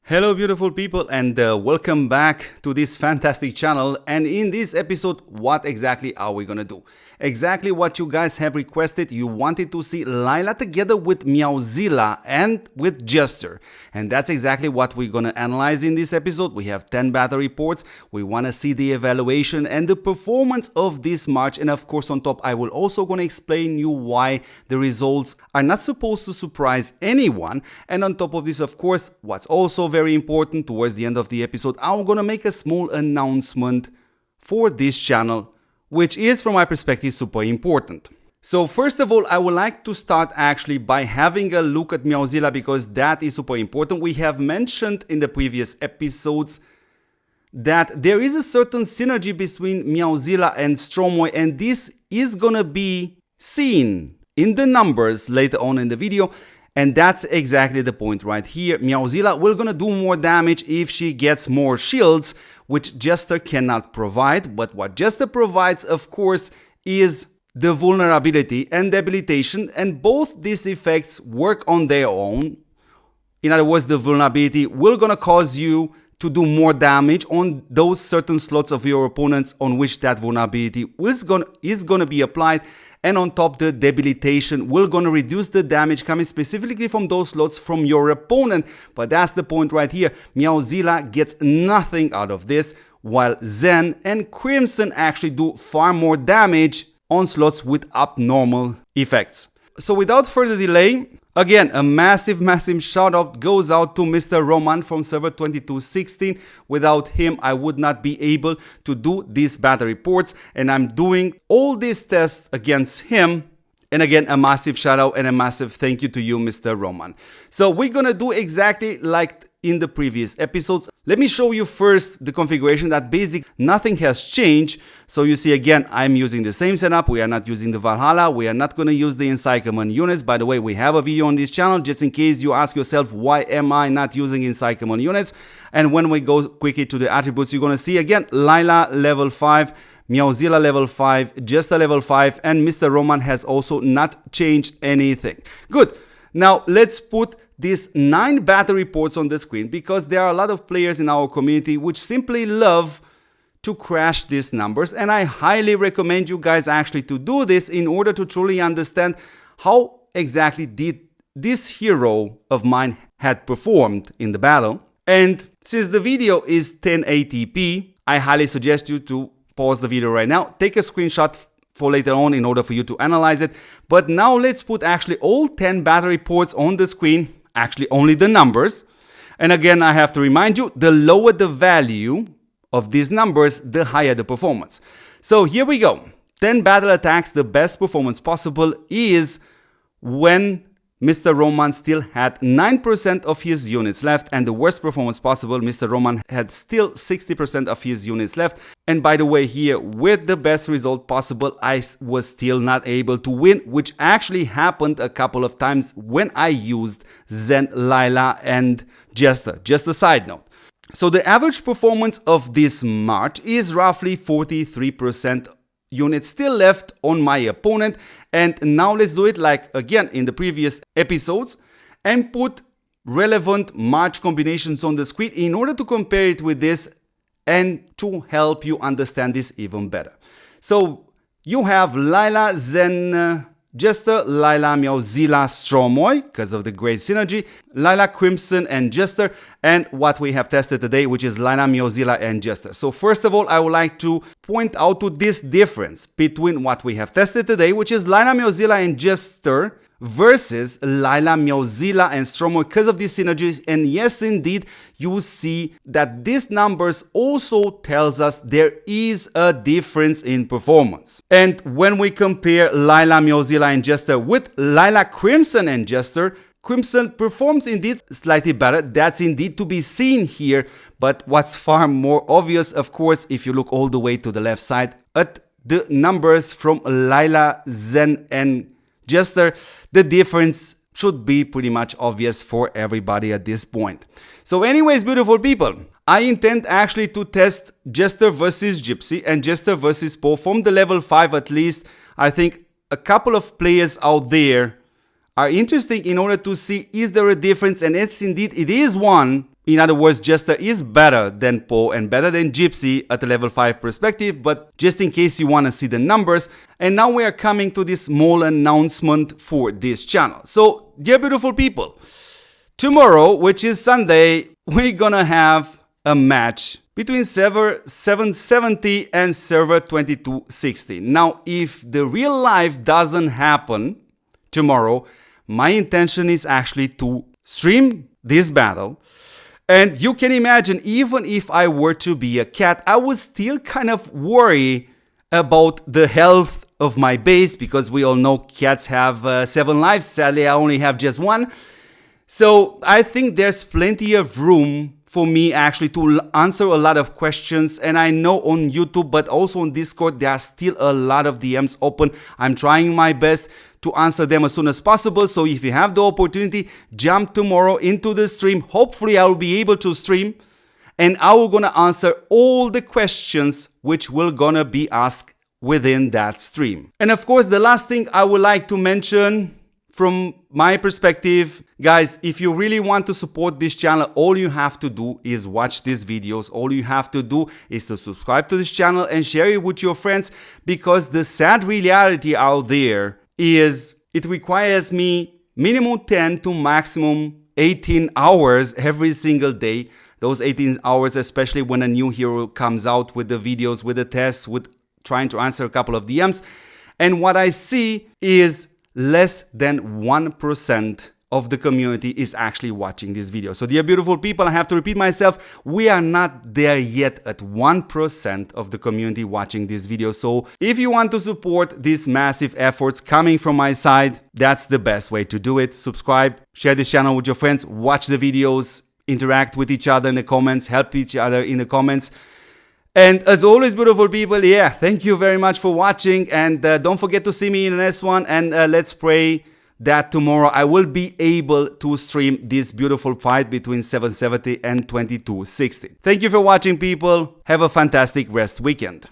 Hello beautiful people, and welcome back to this fantastic channel. And in this episode, what exactly are we gonna do? Exactly what you guys have requested. You wanted to see Layla together with Meowzilla and with Jester, and that's exactly what we're gonna analyze in this episode. We have 10 battle reports. We want to see the evaluation and the performance of this match, and of course on top I will also gonna explain you why the results are not supposed to surprise anyone. And on top of this, of course, what's also very important, towards the end of the episode I'm gonna make a small announcement for this channel, which is from my perspective super important. So first of all, I would like to start actually by having a look at Meowzilla, because that is super important. We have mentioned in the previous episodes that there is a certain synergy between Meowzilla and Stromoy, and this is gonna be seen in the numbers later on in the video. And that's exactly the point right here. Meowzilla will gonna do more damage if she gets more shields, which Jester cannot provide. But what Jester provides, of course, is the vulnerability and debilitation, and both these effects work on their own. In other words, the vulnerability will gonna cause you to do more damage on those certain slots of your opponents on which that vulnerability is gonna be applied. And on top, the debilitation will gonna reduce the damage coming specifically from those slots from your opponent. But that's the point right here. Meowzilla gets nothing out of this, while Zen and Crimson actually do far more damage on slots with abnormal effects. So without further delay, again, a massive shout out goes out to Mr. Roman from server 2216. Without him, I would not be able to do these battle reports, and I'm doing all these tests against him. And again, a massive shout out and a massive thank you to you, Mr. Roman. So we're gonna do exactly like in the previous episodes. Let me show you first the configuration. That basically nothing has changed. So you see, again, I'm using the same setup. We are not using the Valhalla. We are not going to use the Encyclopedia units. By the way, we have a video on this channel just in case you ask yourself, why am I not using Encyclopedia units? And when we go quickly to the attributes, you're going to see again Layla level 5, Meowzilla level 5, Jester level 5, and Mr. Roman has also not changed anything. Good. Now let's put these 9 battle reports on the screen, because there are a lot of players in our community which simply love to crash these numbers, and I highly recommend you guys actually to do this in order to truly understand how exactly did this hero of mine had performed in the battle. And since the video is 1080p, I highly suggest you to pause the video right now, take a screenshot for later on in order for you to analyze it. But now let's put actually all 10 battle reports on the screen, actually only the numbers. And again, I have to remind you, the lower the value of these numbers, the higher the performance. So here we go. 10 battle attacks. The best performance possible is when Mr. Roman still had 9% of his units left, and the worst performance possible, Mr. Roman had still 60% of his units left. And by the way, here with the best result possible, I was still not able to win, which actually happened a couple of times when I used Zen, Layla and Jester. Just a side note. So the average performance of this match is roughly 43% units still left on my opponent. And now let's do it like again in the previous episodes and put relevant match combinations on the screen in order to compare it with this and to help you understand this even better. So you have Layla, Zen, Jester, Layla, Meowzilla, Stromoy, because of the great synergy, Layla, Crimson, and Jester, and what we have tested today, which is Layla, Meowzilla, and Jester. So first of all, I would like to point out to this difference between what we have tested today, which is Layla, Meowzilla, and Jester, versus Layla, Meowzilla, and Stromoy, because of these synergies. And yes, indeed, you see that these numbers also tells us there is a difference in performance. And when we compare Layla, Meowzilla, and Jester with Layla, Crimson, and Jester, Crimson performs indeed slightly better. That's indeed to be seen here. But what's far more obvious, of course, if you look all the way to the left side at the numbers from Layla, Zen, and Jester, the difference should be pretty much obvious for everybody at this point. So anyways, beautiful people, I intend actually to test Jester versus Gypsy and Jester versus Poe from the level 5 at least. I think a couple of players out there are interesting in order to see is there a difference, and it's indeed it is one. In other words, Jester is better than Po and better than Gypsy at a level 5 perspective, but just in case you want to see the numbers. And now we are coming to this small announcement for this channel. So, dear beautiful people, tomorrow, which is Sunday, we're gonna have a match between server 770 and server 2260. Now, if the real life doesn't happen tomorrow, my intention is actually to stream this battle. And you can imagine, even if I were to be a cat, I would still kind of worry about the health of my base, because we all know cats have 7 lives. Sadly, I only have just 1. So I think there's plenty of room for me actually to answer a lot of questions. And I know on YouTube, but also on Discord, there are still a lot of DMs open. I'm trying my best to answer them as soon as possible. So if you have the opportunity, jump tomorrow into the stream. Hopefully I will be able to stream, and I will gonna answer all the questions which will gonna be asked within that stream. And of course, the last thing I would like to mention from my perspective, guys, if you really want to support this channel, all you have to do is watch these videos. All you have to do is to subscribe to this channel and share it with your friends, because the sad reality out there is it requires me minimum 10 to maximum 18 hours every single day. Those 18 hours, especially when a new hero comes out, with the videos, with the tests, with trying to answer a couple of DMs. And what I see is less than 1% of the community is actually watching this video. So dear beautiful people, I have to repeat myself, we are not there yet at 1% of the community watching this video. So if you want to support these massive efforts coming from my side, that's the best way to do it. Subscribe, share this channel with your friends, watch the videos, interact with each other in the comments, help each other in the comments. And as always, beautiful people, yeah, thank you very much for watching. And don't forget to see me in the next one. And let's pray that tomorrow I will be able to stream this beautiful fight between 770 and 2260. Thank you for watching, people. Have a fantastic rest weekend.